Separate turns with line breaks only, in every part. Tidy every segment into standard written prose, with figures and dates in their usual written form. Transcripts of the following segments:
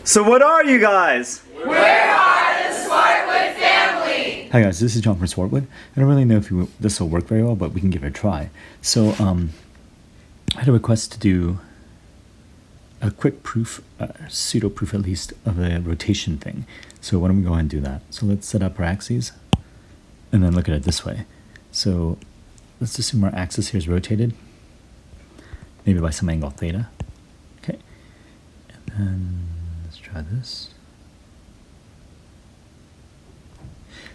So what are you guys?
We're the Swartwood family!
Hi guys, this is John from Swartwood. I don't really know if this will work very well, but we can give it a try. So I had a request to do a quick proof, pseudo proof at least, of a rotation thing. So why don't we go ahead and do that? So let's set up our axes and then look at it this way. So let's assume our axis here is rotated, maybe by some angle theta. Okay, and then let's try this.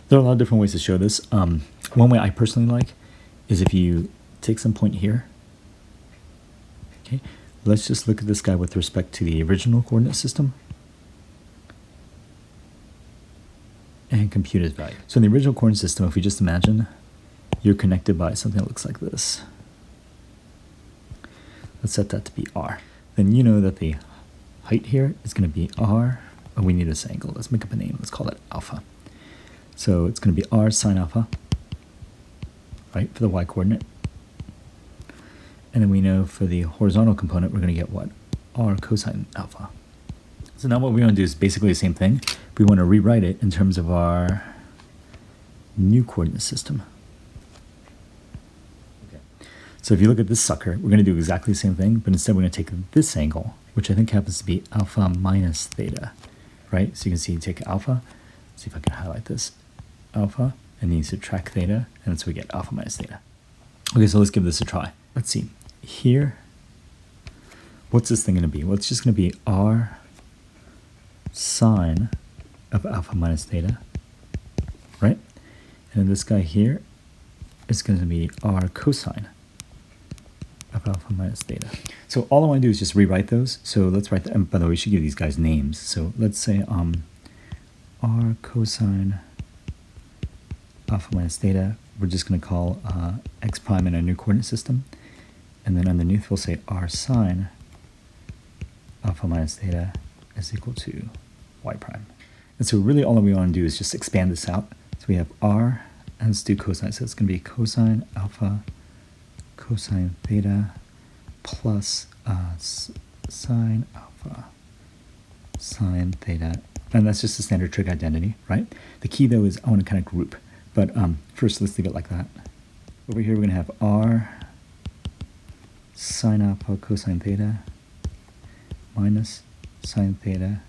There are a lot of different ways to show this. One way I personally like is if you take some point here. Okay, let's just look at this guy with respect to the original coordinate system and compute his value. So in the original coordinate system, if we just imagine you're connected by something that looks like this. Let's set that to be r. Then you know that the height here is going to be r. Oh, we need this angle. Let's make up a name. Let's call it alpha. So it's going to be r sine alpha, right, for the y coordinate. And then we know for the horizontal component, we're going to get what? R cosine alpha. So now what we want to do is basically the same thing. We want to rewrite it in terms of our new coordinate system. Okay. So if you look at this sucker, we're going to do exactly the same thing, but instead we're going to take this angle, which I think happens to be alpha minus theta, right? So you can see you take alpha. Let's see if I can highlight this. Alpha, and then you subtract theta, and so we get alpha minus theta. Okay, so let's give this a try. Let's see. Here, what's this thing going to be? Well, it's just going to be r sine of alpha minus theta, right? And then this guy here is going to be r cosine of alpha minus theta. So all I want to do is just rewrite those. So let's write that. And by the way, we should give these guys names. So let's say r cosine alpha minus theta, we're just going to call x prime in our new coordinate system. And then underneath we'll say r sine alpha minus theta is equal to y prime. And so really all we want to do is just expand this out. So we have r, and let's do cosine. So it's going to be cosine alpha cosine theta plus sine alpha sine theta. And that's just a standard trig identity, right? The key though is I want to kind of group. But first let's leave it like that. Over here we're going to have r sine alpha cosine theta minus sine theta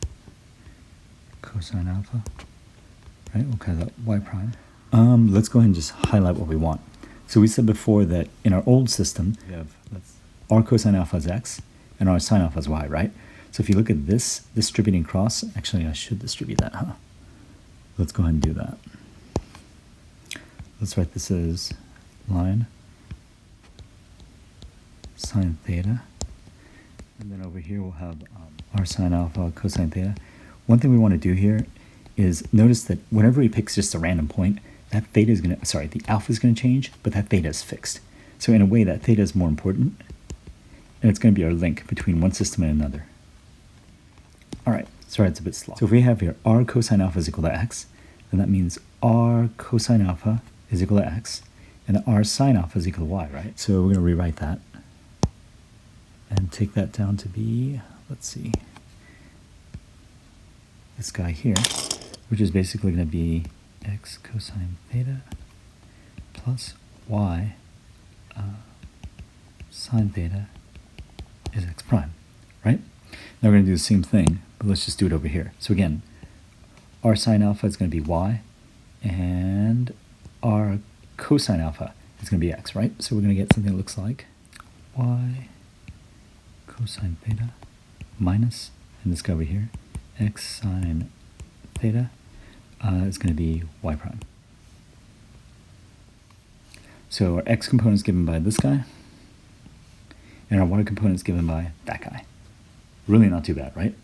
cosine alpha, right? We'll call that y prime. Let's go ahead and just highlight what we want. So we said before that in our old system, we have r cosine alpha is x and r sine alpha is y, right? So if you look at this distributing cross, actually I should distribute that, huh? Let's go ahead and do that. Let's write this as line sine theta. And then over here we'll have r sine alpha cosine theta. One thing we want to do here is notice that whenever he picks just a random point, that theta is going to, sorry, the alpha is going to change, but that theta is fixed. So in a way that theta is more important, and it's going to be our link between one system and another. All right, sorry, it's a bit slow. So if we have here r cosine alpha is equal to x, then that means r cosine alpha is equal to x, and r sine alpha is equal to y, right? So we're going to rewrite that and take that down to be, let's see, this guy here, which is basically going to be x cosine theta plus y sine theta is x prime, right? Now we're going to do the same thing, but let's just do it over here. So again, r sine alpha is going to be y, and r cosine alpha is going to be x, right? So we're going to get something that looks like y cosine theta minus, and this guy over here, x sine theta is going to be y prime. So our x component is given by this guy, and our y component is given by that guy. Really not too bad, right?